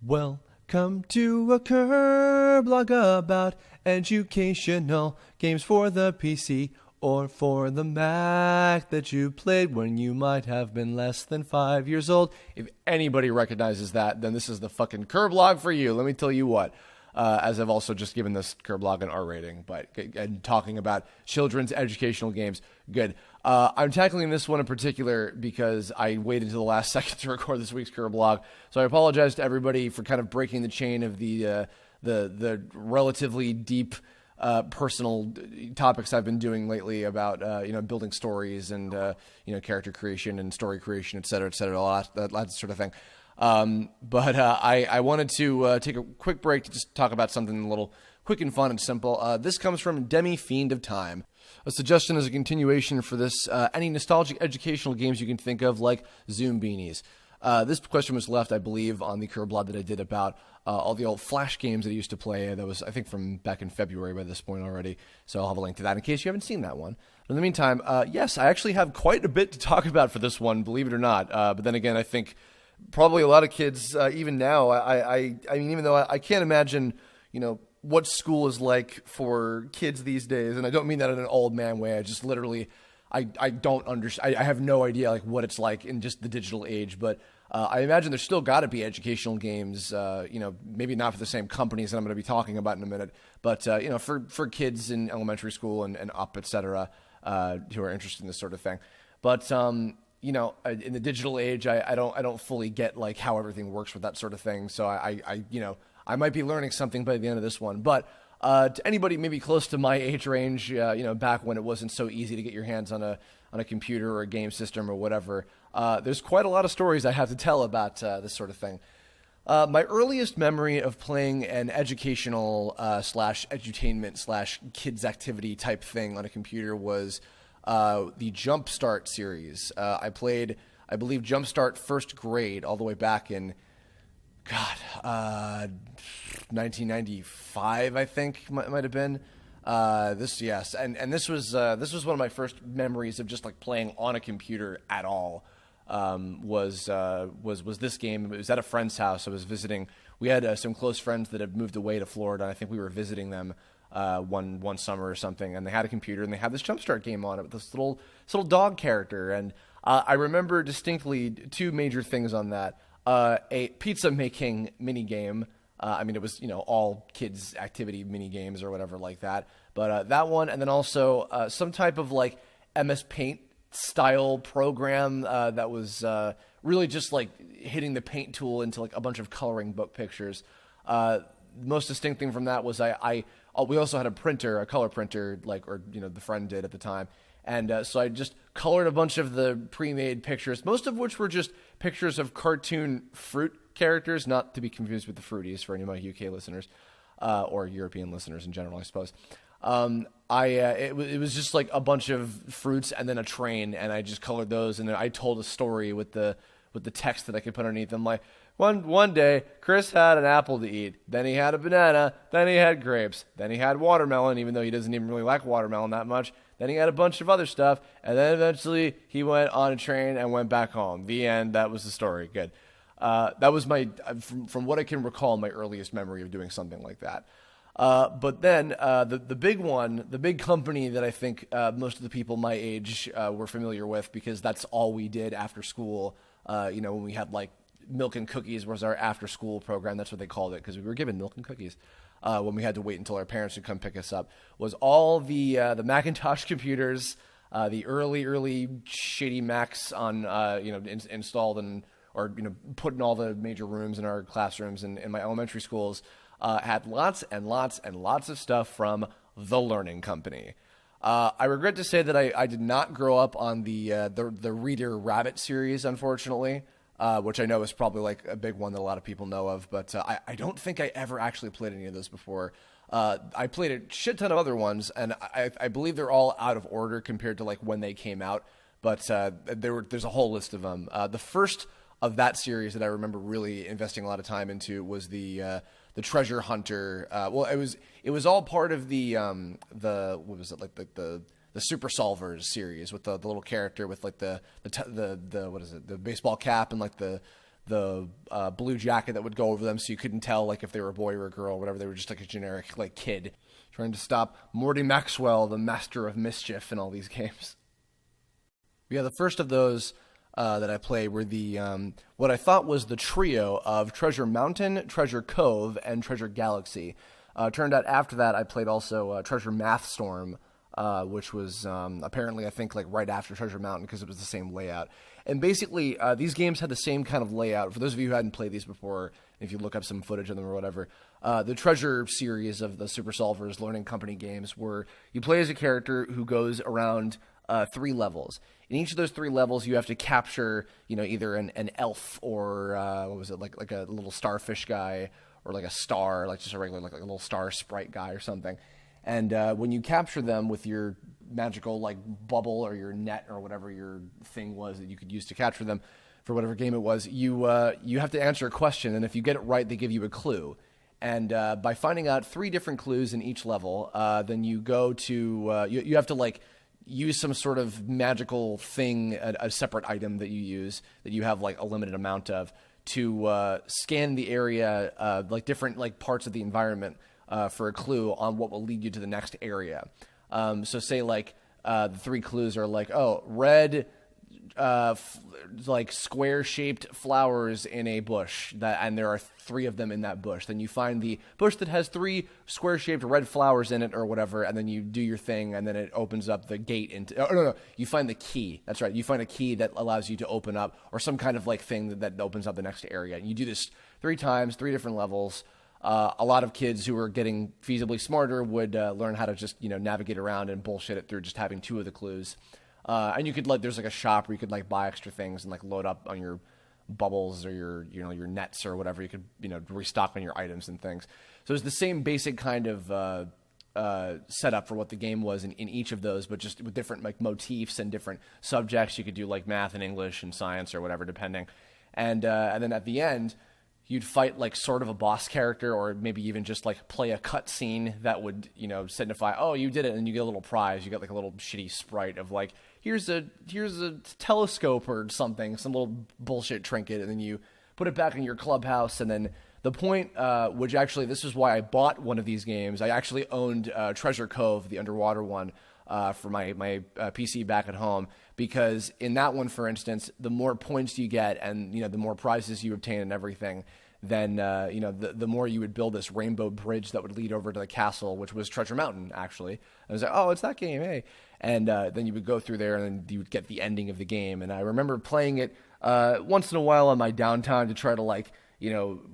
Welcome to a Kirblog about educational games for the PC or for the Mac that you played when you might have been less than 5 years old. If anybody recognizes that, then this is the fucking Kirblog for you. Let me tell you what. As I've also just given this Kirblog an R rating, and talking about children's educational games, good. I'm tackling this one in particular because I waited until the last second to record this week's Kirblog, so I apologize to everybody for kind of breaking the chain of the relatively deep personal topics I've been doing lately about building stories and character creation and story creation, et cetera, that sort of thing. But I wanted to take a quick break to just talk about something a little quick and fun and simple. This comes from Demi Fiend of Time. A suggestion is a continuation for this, any nostalgic educational games you can think of, like Zoom Beanies. This question was left, I believe, on the Kirblog that I did about all the old Flash games that I used to play. That was, I think, from back in February by this point already. So I'll have a link to that in case you haven't seen that one. But in the meantime, yes, I actually have quite a bit to talk about for this one, believe it or not. But then again, I think probably a lot of kids, even now, I mean, even though I can't imagine, what school is like for kids these days, and I don't mean that in an old man way. I just literally, I don't understand. I have no idea like what it's like in just the digital age, but I imagine there's still got to be educational games. Maybe not for the same companies that I'm going to be talking about in a minute, but for kids in elementary school and up, etc., who are interested in this sort of thing. But in the digital age, I don't fully get like how everything works with that sort of thing. So I might be learning something by the end of this one. But to anybody maybe close to my age range, back when it wasn't so easy to get your hands on a computer or a game system or whatever, there's quite a lot of stories I have to tell about this sort of thing. My earliest memory of playing an educational slash edutainment slash kids activity type thing on a computer was the Jumpstart series. I played, I believe, Jumpstart first grade all the way back in 1995, I think might have been. And this was one of my first memories of just like playing on a computer at all. Was this game? It was at a friend's house. I was visiting. We had some close friends that had moved away to Florida, and I think we were visiting them one summer or something, and they had a computer and they had this Jumpstart game on it with this little dog character. And I remember distinctly two major things on that. A pizza making mini game. It was all kids activity mini games or whatever like that. But that one, and then also some type of like MS Paint style program that was really just like hitting the paint tool into like a bunch of coloring book pictures. The most distinct thing from that was we also had a printer, a color printer, the friend did at the time. And so I just colored a bunch of the pre-made pictures, most of which were just pictures of cartoon fruit characters, not to be confused with the Fruities for any of my UK listeners, or European listeners in general, I suppose. It was just like a bunch of fruits and then a train, and I just colored those, and then I told a story with the text that I could put underneath them. Like, one day, Chris had an apple to eat, then he had a banana, then he had grapes, then he had watermelon, even though he doesn't even really like watermelon that much, then he had a bunch of other stuff, and then eventually he went on a train and went back home. The end. That was the story. Good. That was from what I can recall, my earliest memory of doing something like that. But then the big one, the big company that I think most of the people my age were familiar with, because that's all we did after school. When we had like Milk and Cookies was our after school program. That's what they called it, because we were given milk and cookies when we had to wait until our parents would come pick us up. Was all the Macintosh computers, the early shitty Macs on installed or put in all the major rooms in our classrooms and in my elementary schools. Had lots and lots and lots of stuff from The Learning Company. I regret to say that I did not grow up on the Reader Rabbit series, unfortunately, which I know is probably like a big one that a lot of people know of, but I don't think I ever actually played any of those before. I played a shit ton of other ones, and I believe they're all out of order compared to like when they came out, but there's a whole list of them. The first of that series that I remember really investing a lot of time into was the Treasure Hunter. It was all part of the what was it, like the Super Solvers series with the little character with like the what is it, the baseball cap and like the blue jacket that would go over them, so you couldn't tell like if they were a boy or a girl or whatever. They were just like a generic like kid trying to stop Morty Maxwell, the master of mischief, in all these games. Yeah, the first of those that I played were the what I thought was the trio of Treasure Mountain, Treasure Cove, and Treasure Galaxy. Turned out after that I played also Treasure Math Storm, which was apparently I think like right after Treasure Mountain because it was the same layout. And basically these games had the same kind of layout. For those of you who hadn't played these before, if you look up some footage of them or whatever, the Treasure series of the Super Solvers Learning Company games were you play as a character who goes around 3 levels. In each of those 3 levels, you have to capture, either an elf or what was it, like a little starfish guy, or like a star, like just a regular, like a little star sprite guy or something. And when you capture them with your magical like bubble or your net or whatever your thing was that you could use to capture them for whatever game it was, you have to answer a question, and if you get it right, they give you a clue. And by finding out 3 different clues in each level, then you go to you have to like use some sort of magical thing, a separate item that you use that you have like a limited amount of, to scan the area, like different like parts of the environment for a clue on what will lead you to the next area. So say like the 3 clues are like, red like square-shaped flowers in a bush, and there are 3 of them in that bush. Then you find the bush that has 3 square-shaped red flowers in it or whatever, and then you do your thing, and then it opens up the gate into... Oh, no, you find the key. That's right. You find a key that allows you to open up, or some kind of like thing that opens up the next area. And you do this 3 times, 3 different levels. A lot of kids who are getting feasibly smarter would learn how to just, navigate around and bullshit it through just having 2 of the clues. And you could there's like a shop where you could like buy extra things and like load up on your bubbles or your nets or whatever. You could restock on your items and things. So it's the same basic kind of setup for what the game was in each of those, but just with different like motifs and different subjects. You could do like math and English and science or whatever depending. And then at the end, you'd fight like sort of a boss character, or maybe even just like play a cutscene that would signify, oh, you did it, and you get a little prize. You get like a little shitty sprite of like, here's a telescope or something, some little bullshit trinket, and then you put it back in your clubhouse. And then the point, which actually this is why I bought one of these games. I actually owned Treasure Cove, the underwater one, for my PC back at home, because in that one, for instance, the more points you get and the more prizes you obtain and everything, then the more you would build this rainbow bridge that would lead over to the castle, which was Treasure Mountain actually. I was like, oh, it's that game, hey. And then you would go through there and then you would get the ending of the game. And I remember playing it once in a while on my downtime to try to like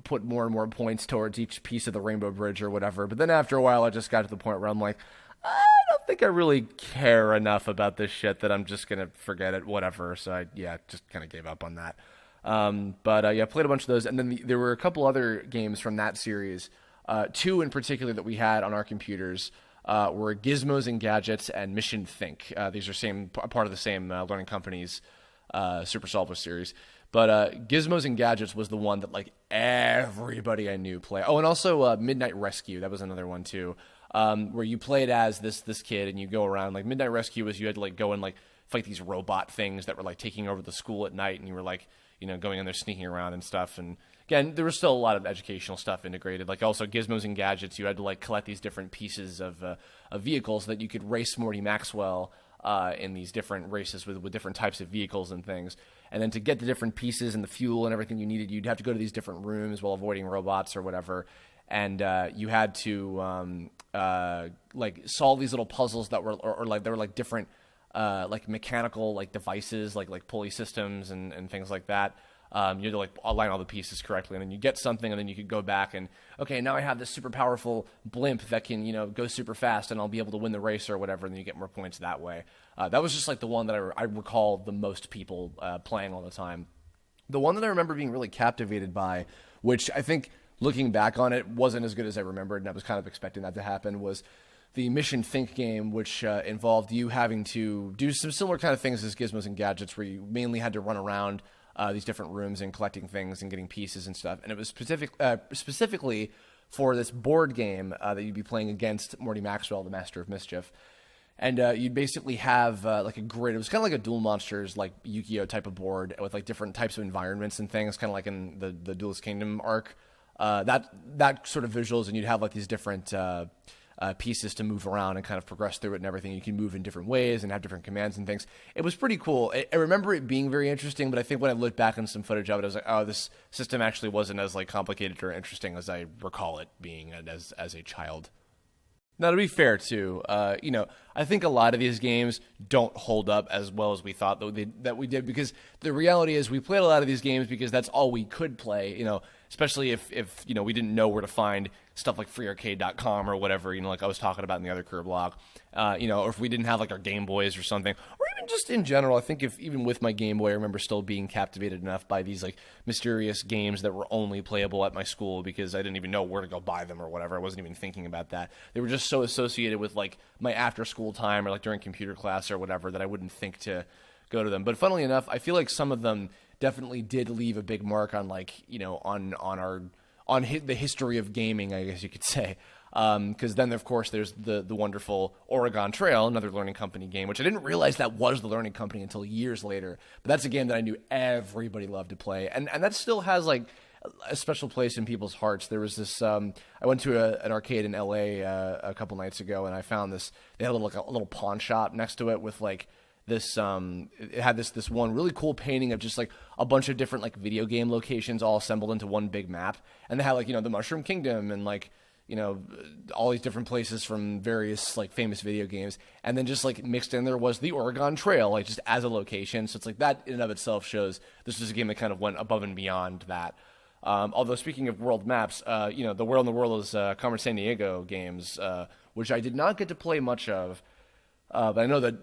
put more and more points towards each piece of the rainbow bridge or whatever. But then after a while, I just got to the point where I'm like, I don't think I really care enough about this shit that I'm just going to forget it, whatever. So I just kind of gave up on that. But I played a bunch of those. And then there were a couple other games from that series, 2 in particular that we had on our computers, were Gizmos and Gadgets and Mission Think. These are part of the same Learning Company's Super Solver series. But Gizmos and Gadgets was the one that like everybody I knew played. Oh, and also Midnight Rescue. That was another one too. Where you played as this kid and you go around. Like Midnight Rescue was you had to like go and like fight these robot things that were like taking over the school at night, and you were like going in there sneaking around and stuff. And again, there was still a lot of educational stuff integrated. Like also Gizmos and Gadgets, you had to like collect these different pieces of vehicles that you could race Morty Maxwell in these different races with different types of vehicles and things. And then to get the different pieces and the fuel and everything you needed, you'd have to go to these different rooms while avoiding robots or whatever. And you had to like solve these little puzzles that were or like they were like different like mechanical like devices like pulley systems and things like that. You had to like align all the pieces correctly, and then you get something, and then you could go back and okay, now I have this super powerful blimp that can go super fast, and I'll be able to win the race or whatever, and then you get more points that way. That was just like the one that I recall the most people playing all the time. The one that I remember being really captivated by, which I think looking back on it wasn't as good as I remembered, and I was kind of expecting that to happen, was the Mission Think game, which involved you having to do some similar kind of things as Gizmos and Gadgets, where you mainly had to run around these different rooms and collecting things and getting pieces and stuff. And it was specifically for this board game that you'd be playing against Morty Maxwell, the Master of Mischief. And you'd basically have like a grid. It was kind of like a Duel Monsters, like Yu-Gi-Oh type of board with like different types of environments and things, kind of like in the Duelist Kingdom arc. That sort of visuals, and you'd have like these different pieces to move around and kind of progress through it and everything. You can move in different ways and have different commands and things. It was pretty cool. I remember it being very interesting, but I think when I looked back on some footage of it, I was like, oh, this system actually wasn't as like complicated or interesting as I recall it being as a child. Now, to be fair, too, I think a lot of these games don't hold up as well as we thought that we did, because the reality is we played a lot of these games because that's all we could play, especially if we didn't know where to find stuff like freearcade.com or whatever, like I was talking about in the other Kirblog, or if we didn't have like our Game Boys or something, or even just in general. I think even with my Game Boy, I remember still being captivated enough by these like mysterious games that were only playable at my school because I didn't even know where to go buy them or whatever. I wasn't even thinking about that. They were just so associated with like my after school time or like during computer class or whatever that I wouldn't think to go to them. But funnily enough, I feel like some of them definitely did leave a big mark on like, on the history of gaming, I guess you could say. Because then, of course, there's the wonderful Oregon Trail, another Learning Company game, which I didn't realize that was the Learning Company until years later. But that's a game that I knew everybody loved to play. And that still has, like, a special place in people's hearts. There was this, I went to an arcade in L.A. A couple nights ago, and I found this, they had a little pawn shop next to it with, like, this it had this one really cool painting of just like a bunch of different like video game locations all assembled into one big map, and they had like the Mushroom Kingdom and like all these different places from various like famous video games, and then just like mixed in there was the Oregon Trail, like just as a location. So it's like that in and of itself shows this was a game that kind of went above and beyond that. Although speaking of world maps, the World in the World is Carmen Sandiego games, which I did not get to play much of, but I know that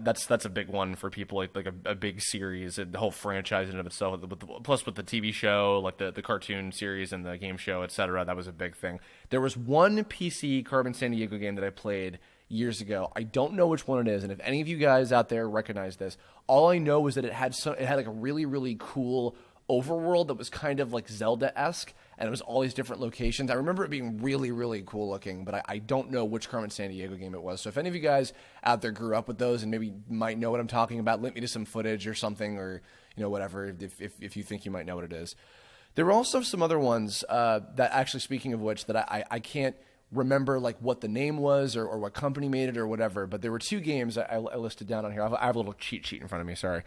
that's a big one for people, like a big series, the whole franchise in and of itself. Plus with the TV show, like the cartoon series and the game show, etc. That was a big thing. There was one PC Carmen Sandiego game that I played years ago. I don't know which one it is, and if any of you guys out there recognize this, all I know is that it had like a really really cool overworld that was kind of like Zelda-esque, and it was all these different locations. I remember it being really, really cool looking, but I don't know which Carmen Sandiego game it was. So if any of you guys out there grew up with those and maybe might know what I'm talking about, link me to some footage or something, or whatever, if you think you might know what it is. There were also some other ones that actually, speaking of which, that I can't remember like what the name was or what company made it or whatever, but there were two games I listed down on here. I have a little cheat sheet in front of me, sorry.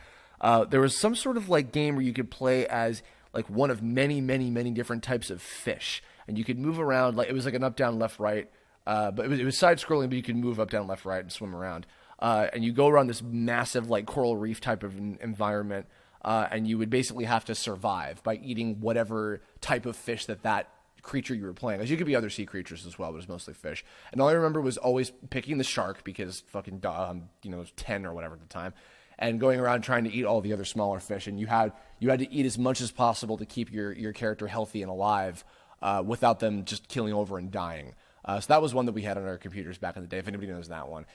There was some sort of like game where you could play as like one of many, many, many different types of fish, and you could move around. Like it was like an up, down, left, right, but it was side scrolling, but you could move up, down, left, right, and swim around. And you go around this massive like coral reef type of environment, and you would basically have to survive by eating whatever type of fish that creature you were playing. As you could be other sea creatures as well, but it was mostly fish. And all I remember was always picking the shark because fucking I was 10 or whatever at the time, and going around trying to eat all the other smaller fish. And you had to eat as much as possible to keep your character healthy and alive without them just killing over and dying. So that was one that we had on our computers back in the day, if anybody knows that one.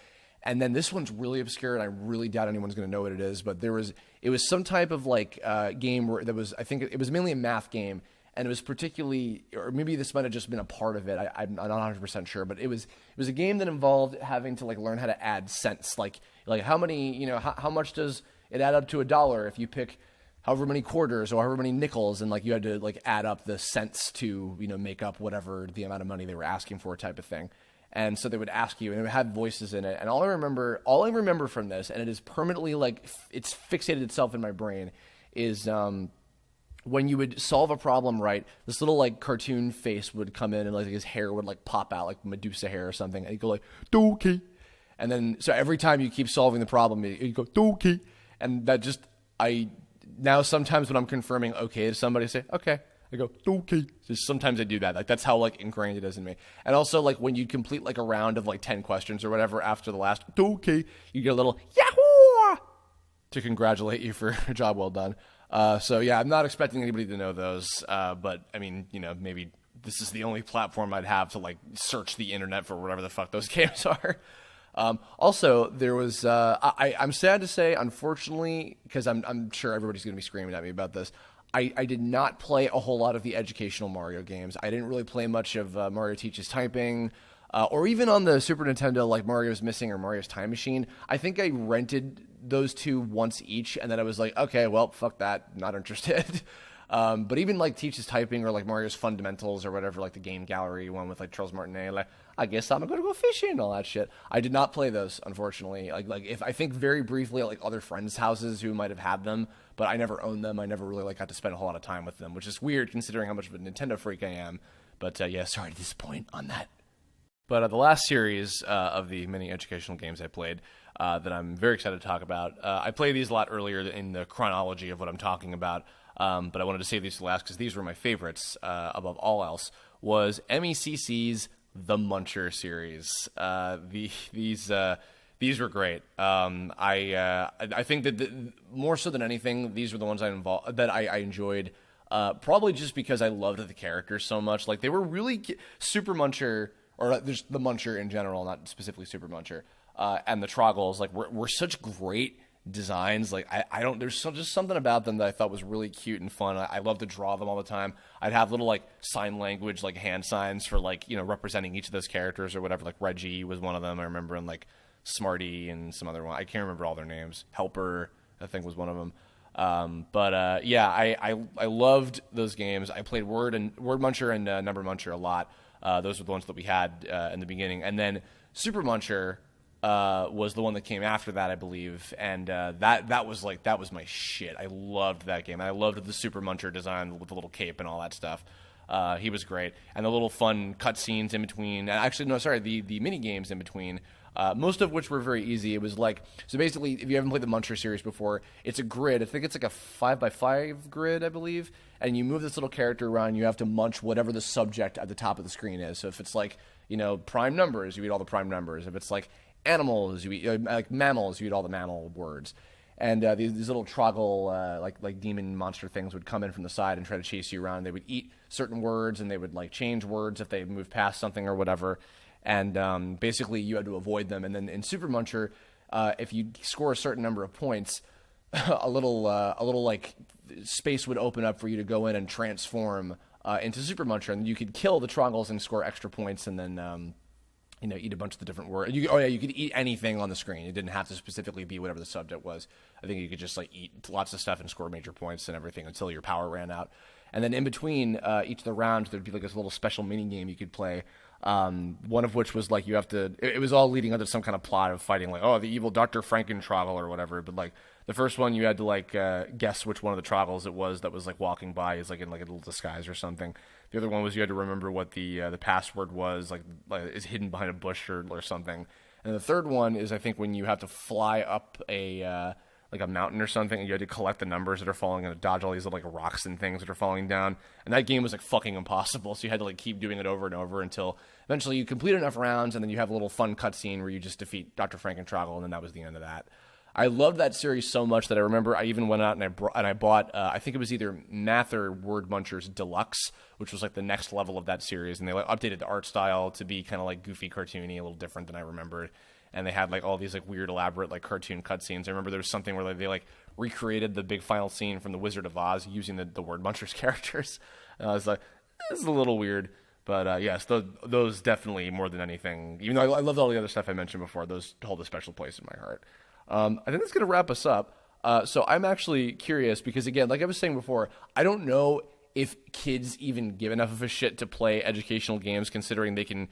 And then this one's really obscure, and I really doubt anyone's going to know what it is, but it was some type of like game where I think it was mainly a math game, and it was particularly, or maybe this might have just been a part of it, I'm not 100% sure, but it was a game that involved having to like learn how to add cents, like how many, how much does it add up to $1 if you pick however many quarters or however many nickels, and like you had to like add up the cents to make up whatever the amount of money they were asking for, type of thing. And so they would ask you, and it would have voices in it. And all I remember from this, and it is permanently like it's fixated itself in my brain, is when you would solve a problem right, this little like cartoon face would come in, and like his hair would like pop out like Medusa hair or something, and he'd go like "Doki," and then so every time you keep solving the problem, you go "Doki," and that just now sometimes when I'm confirming okay to somebody, I say okay. I go, okay. Just sometimes I do that. Like that's how like ingrained it is in me. And also like when you complete like a round of like 10 questions or whatever after the last okay, you get a little Yahoo to congratulate you for a job well done. So yeah, I'm not expecting anybody to know those. But I mean, maybe this is the only platform I'd have to like search the internet for whatever the fuck those games are. Also, there was I'm sad to say, unfortunately, because I'm sure everybody's going to be screaming at me about this. I did not play a whole lot of the educational Mario games. I didn't really play much of Mario Teaches Typing. or even on the Super Nintendo, like Mario's Missing or Mario's Time Machine. I think I rented those two once each, and then I was like, okay, well, fuck that, not interested. But even like Teach's Typing or like Mario's Fundamentals or whatever, like the Game Gallery one with like Charles Martinet, like I guess I'm gonna go fishing and all that shit. I did not play those, unfortunately. Like if I think very briefly at like other friends' houses who might have had them, but I never owned them. I never really like got to spend a whole lot of time with them, which is weird considering how much of a Nintendo freak I am. But yeah, sorry to disappoint on that. But the last series of the many educational games I played that I'm very excited to talk about, I played these a lot earlier in the chronology of what I'm talking about, but I wanted to save these to last because these were my favorites above all else, was MECC's The Muncher series. These were great. I think that more so than anything, these were the ones I enjoyed. Probably just because I loved the characters so much. Like they were really Super Muncher, or just the Muncher in general, not specifically Super Muncher, and the Troggles. Like were such great designs. Like I don't. There's just something about them that I thought was really cute and fun. I love to draw them all the time. I'd have little like sign language, like hand signs for like representing each of those characters or whatever. Like Reggie was one of them. I remember, and like Smarty and some other one. I can't remember all their names. Helper, I think, was one of them. Yeah, I loved those games. I played Word Muncher and Number Muncher a lot. Those were the ones that we had in the beginning, and then Super Muncher was the one that came after that, I believe, and that was my shit. I loved that game. I loved the Super Muncher design with the little cape and all that stuff. He was great, and the little fun cutscenes in between. Actually, no, sorry, the mini games in between. Most of which were very easy. It was like, so basically, if you haven't played the Muncher series before, it's a grid. I think it's like a 5x5 grid, I believe. And you move this little character around. You have to munch whatever the subject at the top of the screen is. So if it's like, prime numbers, you eat all the prime numbers. If it's like animals, you eat, like mammals, you eat all the mammal words. And these little Troggle, like demon monster things would come in from the side and try to chase you around. They would eat certain words, and they would like change words if they moved past something or whatever. And basically, you had to avoid them. And then in Super Muncher, if you score a certain number of points, a little like space would open up for you to go in and transform into Super Muncher, and you could kill the Troggles and score extra points, and then eat a bunch of the different words. You could eat anything on the screen. It didn't have to specifically be whatever the subject was. I think you could just like eat lots of stuff and score major points and everything until your power ran out. And then in between each of the rounds, there'd be like this little special mini game you could play. One of which was like you have to. It was all leading up to some kind of plot of fighting, like the evil Dr. Frankentroggle or whatever. But like the first one, you had to like guess which one of the Troggles it was that was like walking by. He's like in like a little disguise or something. The other one was you had to remember what the password was, like is hidden behind a bush or something. And the third one is I think when you have to fly up a mountain or something, and you had to collect the numbers that are falling and dodge all these little, like rocks and things that are falling down. And that game was like fucking impossible, so you had to like keep doing it over and over until eventually you complete enough rounds, and then you have a little fun cutscene where you just defeat Dr. Frankentroggle, and then that was the end of that. I loved that series so much that I remember I even went out and I bought I think it was either Math or Word Munchers Deluxe, which was like the next level of that series, and they like updated the art style to be kind of like goofy, cartoony, a little different than I remembered. And they had like all these like weird, elaborate like cartoon cutscenes. I remember there was something where they like recreated the big final scene from The Wizard of Oz using the Word Munchers characters. And I was like, this is a little weird, but yes, those definitely more than anything. Even though I loved all the other stuff I mentioned before, those hold a special place in my heart. I think that's gonna wrap us up. So I'm actually curious because again, like I was saying before, I don't know if kids even give enough of a shit to play educational games, considering they can,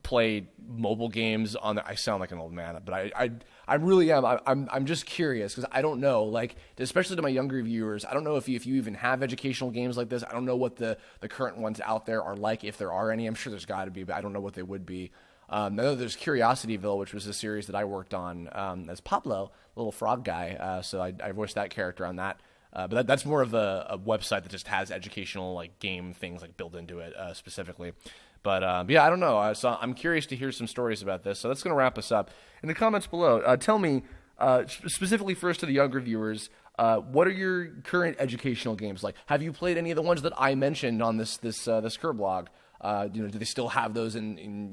play mobile games on the, I sound like an old man, but I really am. I'm just curious because I don't know, like, especially to my younger viewers, I don't know if you even have educational games like this. I don't know what the current ones out there are like, if there are any. I'm sure there's got to be, but I don't know what they would be. I know there's Curiosityville, which was a series that I worked on as Pablo, little frog guy. So I voiced that character on that. But that's more of a website that just has educational like game things like built into it specifically. But yeah, I don't know. So I'm curious to hear some stories about this. So that's going to wrap us up. In the comments below, tell me specifically first to the younger viewers, what are your current educational games like? Have you played any of the ones that I mentioned on this Kirblog? Do they still have those on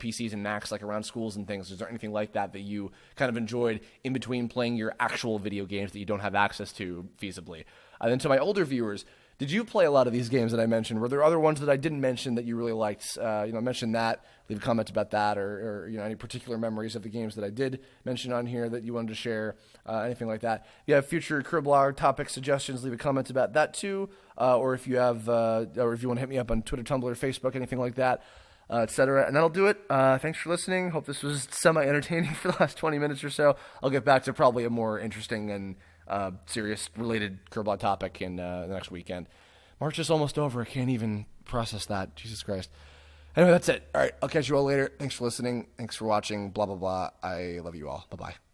PCs and Macs, like around schools and things? Is there anything like that that you kind of enjoyed in between playing your actual video games that you don't have access to feasibly? And then to my older viewers, Did you play a lot of these games that I mentioned? Were there other ones that I didn't mention that you really liked? Mention that. Leave a comment about that, or any particular memories of the games that I did mention on here that you wanted to share, anything like that. If you have future Kirblog topic suggestions, leave a comment about that too. Or if you have, or if you want to hit me up on Twitter, Tumblr, Facebook, anything like that, etc. And that'll do it. Thanks for listening. Hope this was semi-entertaining for the last 20 minutes or so. I'll get back to probably a more interesting and serious related Kirblog topic in the next weekend. March is almost over. I can't even process that. Jesus Christ. Anyway, that's it. All right. I'll catch you all later. Thanks for listening. Thanks for watching. Blah, blah, blah. I love you all. Bye-bye.